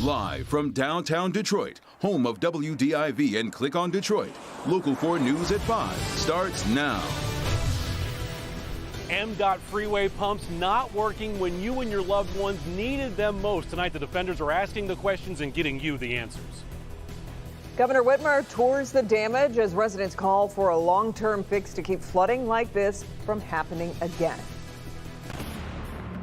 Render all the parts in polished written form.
Live from downtown Detroit, home of WDIV and Click on Detroit, Local 4 News at 5 starts now. MDOT freeway pumps not working when you and your loved ones needed them most. Tonight, the defenders are asking the questions and getting you the answers. Governor Whitmer tours the damage as residents call for a long-term fix to keep flooding like this from happening again.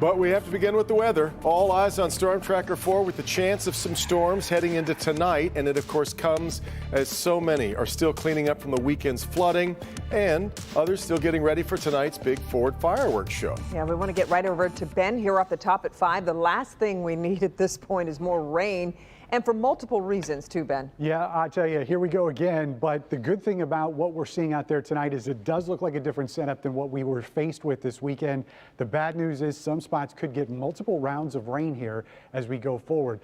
But we have to begin with the weather. All eyes on Storm Tracker 4 with the chance of some storms heading into tonight. And it, of course, comes as so many are still cleaning up from the weekend's flooding and others still getting ready for tonight's big Ford fireworks show. Yeah, we want to get right over to Ben here off the top at 5. The last thing we need at this point is more rain. And for multiple reasons, too, Ben. Yeah, I tell you, here we go again. But the good thing about what we're seeing out there tonight is it does look like a different setup than what we were faced with this weekend. The bad news is some spots could get multiple rounds of rain here as we go forward.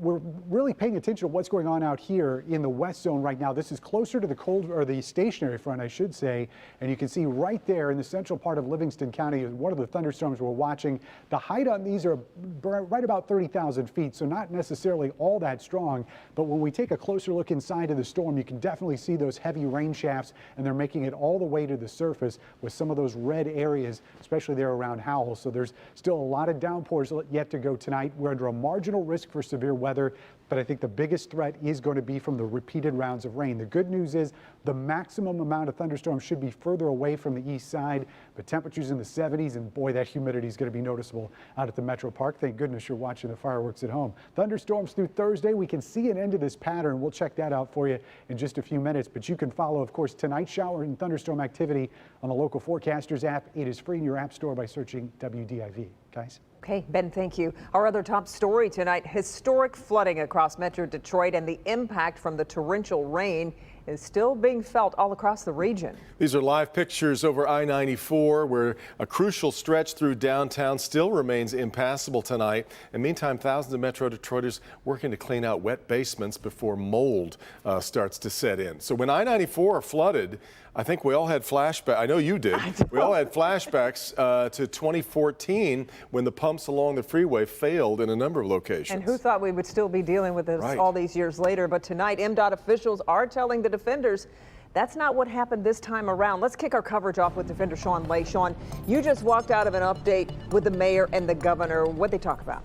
We're really paying attention to what's going on out here in the west zone right now. This is closer to the cold, or the stationary front, I should say. And you can see right there in the central part of Livingston County, one of the thunderstorms we're watching. The height on these are right about 30,000 feet, so not necessarily all that strong, but when we take a closer look inside of the storm, you can definitely see those heavy rain shafts, and they're making it all the way to the surface with some of those red areas, especially there around Howell. So there's still a lot of downpours yet to go tonight. We're under a marginal risk for severe weather, but I think the biggest threat is going to be from the repeated rounds of rain. The good news is the maximum amount of thunderstorms should be further away from the east side, but temperatures in the 70s, and boy, that humidity is going to be noticeable out at the Metro Park. Thank goodness you're watching the fireworks at home. Thunderstorms through Thursday. We can see an end to this pattern. We'll check that out for you in just a few minutes, but you can follow, of course, tonight's shower and thunderstorm activity on the Local Forecasters app. It is free in your app store by searching WDIV. Guys. Okay, Ben, thank you. Our other top story tonight, historic flooding across Metro Detroit, and the impact from the torrential rain is still being felt all across the region. These are live pictures over I-94, where a crucial stretch through downtown still remains impassable tonight. And meantime, thousands of Metro Detroiters working to clean out wet basements before mold starts to set in. So when I-94 flooded, I think we all had flashbacks. I know you did. We all had flashbacks to 2014 when the pumps along the freeway failed in a number of locations. And who thought we would still be dealing with this Right. all these years later? But tonight, MDOT officials are telling the defenders that's not what happened this time around. Let's kick our coverage off with Defender Sean Lay. Sean, you just walked out of an update with the mayor and the governor. What'd they talk about?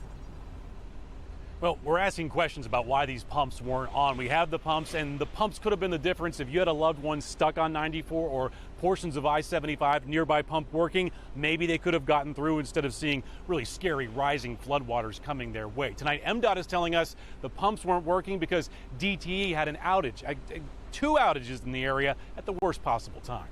Well, we're asking questions about why these pumps weren't on. We have the pumps, and the pumps could have been the difference if you had a loved one stuck on 94 or portions of I-75, nearby pump working. Maybe they could have gotten through instead of seeing really scary rising floodwaters coming their way. Tonight, MDOT is telling us the pumps weren't working because DTE had an outage, 2 outages in the area at the worst possible time.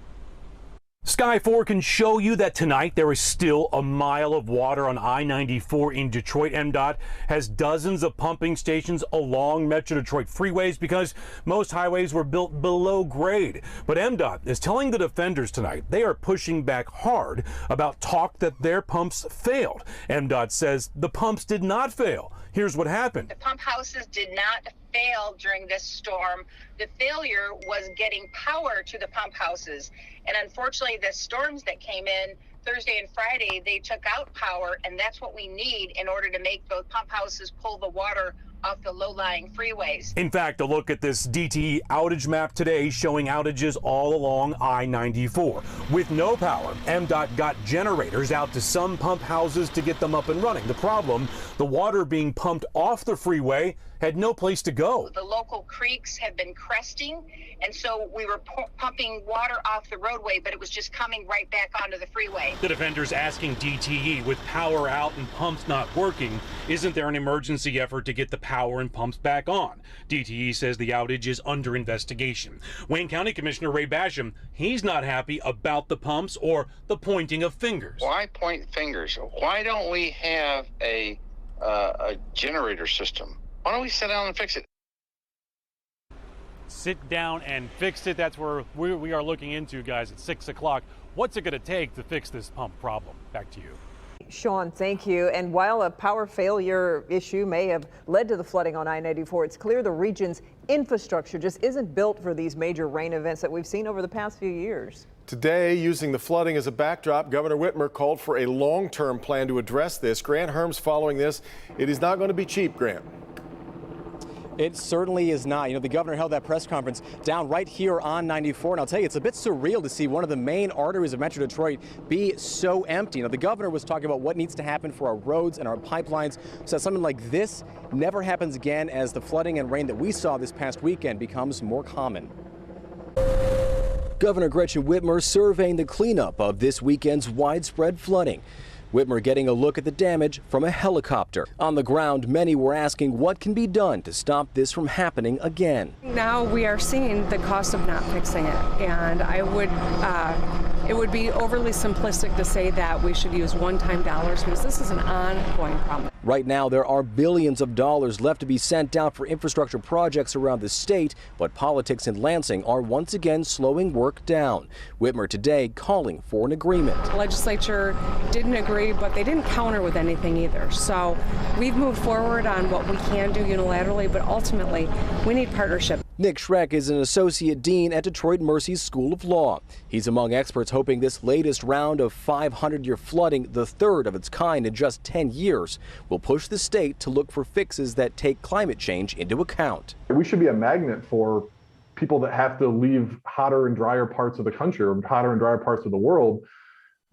Sky 4 can show you that tonight there is still a mile of water on I-94 in Detroit. MDOT has dozens of pumping stations along Metro Detroit freeways because most highways were built below grade. But MDOT is telling the defenders tonight they are pushing back hard about talk that their pumps failed. MDOT says the pumps did not fail. Here's what happened. The pump houses did not fail during this storm. The failure was getting power to the pump houses. And unfortunately, the storms that came in Thursday and Friday, they took out power, and that's what we need in order to make those pump houses pull the water off the low-lying freeways. In fact, a look at this DTE outage map today showing outages all along I-94. With no power, MDOT got generators out to some pump houses to get them up and running. The problem, the water being pumped off the freeway had no place to go. The local creeks have been cresting, and so we were pumping water off the roadway, but it was just coming right back onto the freeway. The defenders asking DTE, with power out and pumps not working, isn't there an emergency effort to get the power and pumps back on? DTE says the outage is under investigation. Wayne County Commissioner Ray Basham, he's not happy about the pumps or the pointing of fingers. Why point fingers? Why don't we have a generator system? Why don't we sit down and fix it? Sit down and fix it. That's where we are looking into, guys, at 6 o'clock. What's it going to take to fix this pump problem? Back to you. Sean, thank you. And while a power failure issue may have led to the flooding on I-94, it's clear the region's infrastructure just isn't built for these major rain events that we've seen over the past few years. Today, using the flooding as a backdrop, Governor Whitmer called for a long-term plan to address this. Grant Herms following this. It is not going to be cheap, Grant. It certainly is not. You know, the governor held that press conference down right here on 94, and I'll tell you, it's a bit surreal to see one of the main arteries of Metro Detroit be so empty. You know, the governor was talking about what needs to happen for our roads and our pipelines so that something like this never happens again as the flooding and rain that we saw this past weekend becomes more common. Governor Gretchen Whitmer surveying the cleanup of this weekend's widespread flooding. Whitmer getting a look at the damage from a helicopter. On the ground, many were asking what can be done to stop this from happening again. Now we are seeing the cost of not fixing it, and it would be overly simplistic to say that we should use one-time dollars because this is an ongoing problem. Right now, there are billions of dollars left to be sent out for infrastructure projects around the state, but politics in Lansing are once again slowing work down. Whitmer today calling for an agreement. The legislature didn't agree, but they didn't counter with anything either. So we've moved forward on what we can do unilaterally, but ultimately we need partnership. Nick Schreck is an associate dean at Detroit Mercy's School of Law. He's among experts hoping this latest round of 500-year flooding, the third of its kind in just 10 years, will push the state to look for fixes that take climate change into account. We should be a magnet for people that have to leave hotter and drier parts of the country or hotter and drier parts of the world.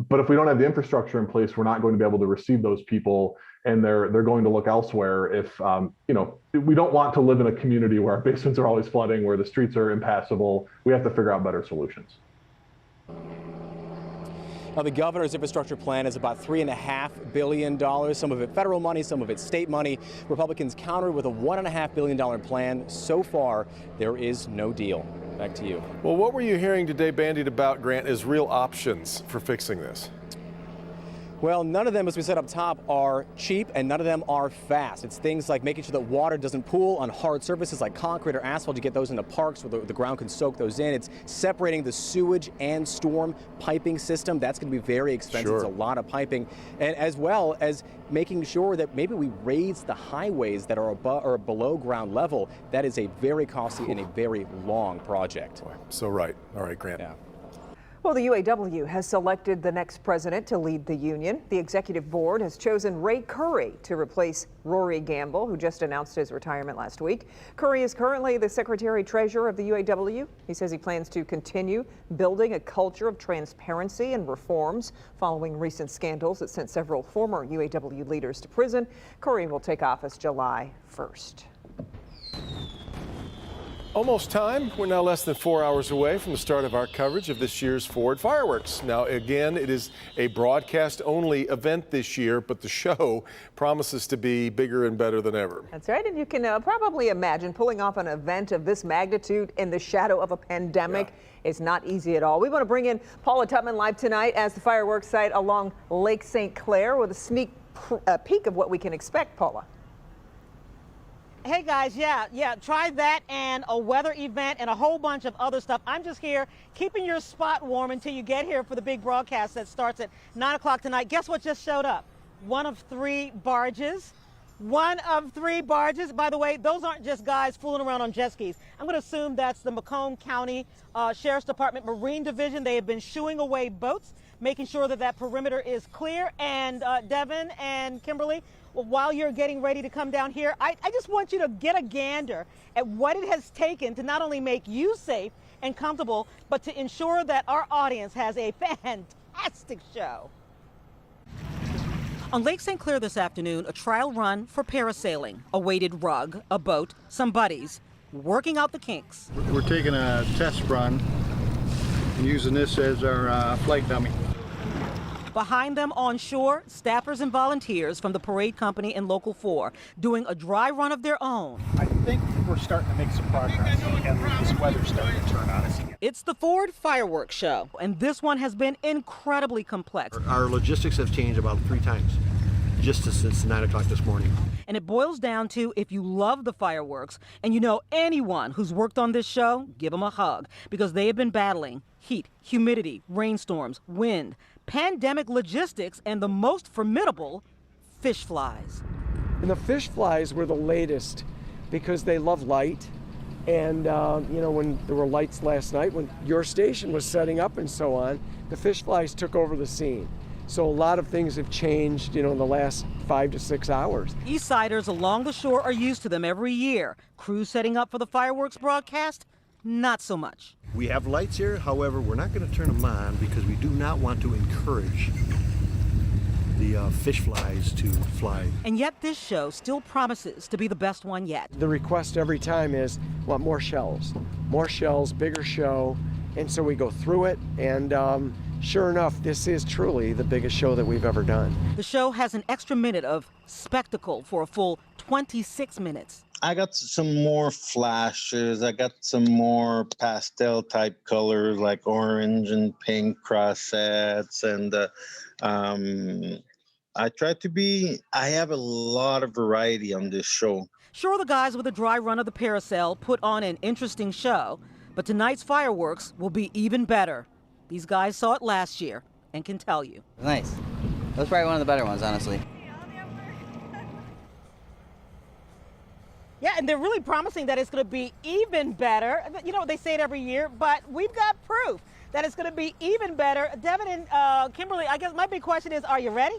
But if we don't have the infrastructure in place, we're not going to be able to receive those people, and they're going to look elsewhere. If we don't want to live in a community where our basements are always flooding, where the streets are impassable. We have to figure out better solutions. Now, the governor's infrastructure plan is about $3.5 billion, some of it federal money, some of it state money. Republicans countered with a $1.5 billion plan. So far, there is no deal. Back to you. Well, what were you hearing today bandied about, Grant, as real options for fixing this? Well, none of them, as we said up top, are cheap, and none of them are fast. It's things like making sure that water doesn't pool on hard surfaces like concrete or asphalt to get those into parks where the ground can soak those in. It's separating the sewage and storm piping system. That's going to be very expensive. Sure. It's a lot of piping. And as well as making sure that maybe we raise the highways that are above or below ground level. That is a very costly and a very long project. Boy, so right. All right, Grant. Yeah. Well, the UAW has selected the next president to lead the union. The executive board has chosen Ray Curry to replace Rory Gamble, who just announced his retirement last week. Curry is currently the secretary-treasurer of the UAW. He says he plans to continue building a culture of transparency and reforms following recent scandals that sent several former UAW leaders to prison. Curry will take office July 1st. Almost time. We're now less than 4 hours away from the start of our coverage of this year's Ford Fireworks. Now, again, it is a broadcast-only event this year, but the show promises to be bigger and better than ever. That's right, and you can probably imagine pulling off an event of this magnitude in the shadow of a pandemic is not easy at all. We want to bring in Paula Tutman live tonight as the fireworks site along Lake St. Clair with a sneak peek of what we can expect, Paula. Hey guys, yeah, try that and a weather event and a whole bunch of other stuff. I'm just here keeping your spot warm until you get here for the big broadcast that starts at 9 o'clock tonight. Guess what just showed up? One of three barges. One of three barges. By the way, those aren't just guys fooling around on jet skis. I'm going to assume that's the Macomb County Sheriff's Department Marine Division. They have been shooing away boats, making sure that that perimeter is clear. And Devin and Kimberly, while you're getting ready to come down here, I just want you to get a gander at what it has taken to not only make you safe and comfortable, but to ensure that our audience has a fantastic show. On Lake St. Clair this afternoon, a trial run for parasailing, a weighted rug, a boat, some buddies, working out the kinks. We're taking a test run and using this as our flight dummy. Behind them on shore, staffers and volunteers from the parade company and Local 4 doing a dry run of their own. I think we're starting to make some progress, and this weather's starting to turn on us again. It's the Ford Fireworks Show, and this one has been incredibly complex. Our logistics have changed about 3 times just since 9 o'clock this morning. And it boils down to, if you love the fireworks and you know anyone who's worked on this show, give them a hug, because they have been battling heat, humidity, rainstorms, wind, pandemic logistics, and the most formidable, fish flies. And the fish flies were the latest because they love light. And, when there were lights last night, when your station was setting up and so on, the fish flies took over the scene. So a lot of things have changed, in the last 5 to 6 hours. Eastsiders along the shore are used to them every year. Crews setting up for the fireworks broadcast, not so much. We have lights here, however, we're not going to turn them on because we do not want to encourage the fish flies to fly. And yet this show still promises to be the best one yet. The request every time is, want more shells, bigger show. And so we go through it, and sure enough, this is truly the biggest show that we've ever done. The show has an extra minute of spectacle for a full 26 minutes. I got some more flashes. I got some more pastel type colors like orange and pink cross sets. And I have a lot of variety on this show. Sure, the guys with a dry run of the Paracel put on an interesting show, but tonight's fireworks will be even better. These guys saw it last year and can tell you. Nice. That was probably one of the better ones, honestly. Yeah, and they're really promising that it's going to be even better. They say it every year, but we've got proof that it's going to be even better. Devin and Kimberly, I guess my big question is, are you ready?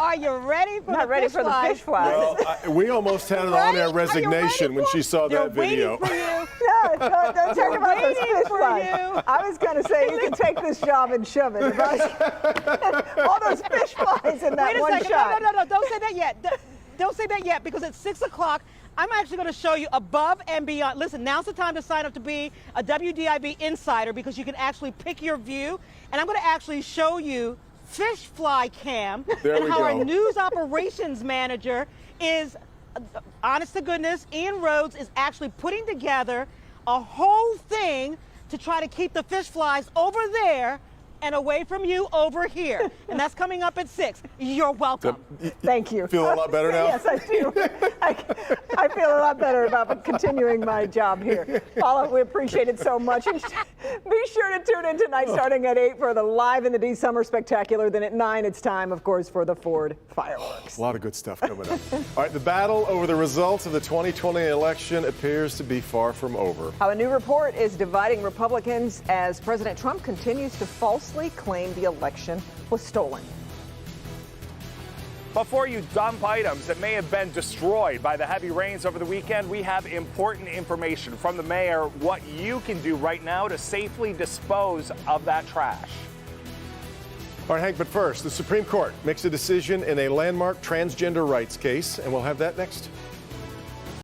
Are you ready for Not ready for the fish flies. Well, we almost had an on-air resignation when she saw that video. For you. No, don't talk about those fish flies. I was going to say you can take this job and shove it. All those fish flies in that one shot. No, don't say that yet. Don't say that yet, because at 6 o'clock, I'm actually going to show you above and beyond. Listen, now's the time to sign up to be a WDIV insider, because you can actually pick your view. And I'm going to actually show you Fish Fly Cam and how our news operations manager is, honest to goodness, Ian Rhodes is actually putting together a whole thing to try to keep the fish flies over there and away from you over here. And that's coming up at 6. You're welcome. Thank you. Feel a lot better now? Yes, I do. I feel a lot better about continuing my job here. Paula, we appreciate it so much. And be sure to tune in tonight starting at 8 for the Live in the D Summer Spectacular. Then at 9, it's time, of course, for the Ford fireworks. A lot of good stuff coming up. All right, the battle over the results of the 2020 election appears to be far from over. How a new report is dividing Republicans as President Trump continues to falsely claim the election was stolen. Before you dump items that may have been destroyed by the heavy rains over the weekend, we have important information from the mayor, what you can do right now to safely dispose of that trash. All right, Hank, but first, the Supreme Court makes a decision in a landmark transgender rights case, and we'll have that next.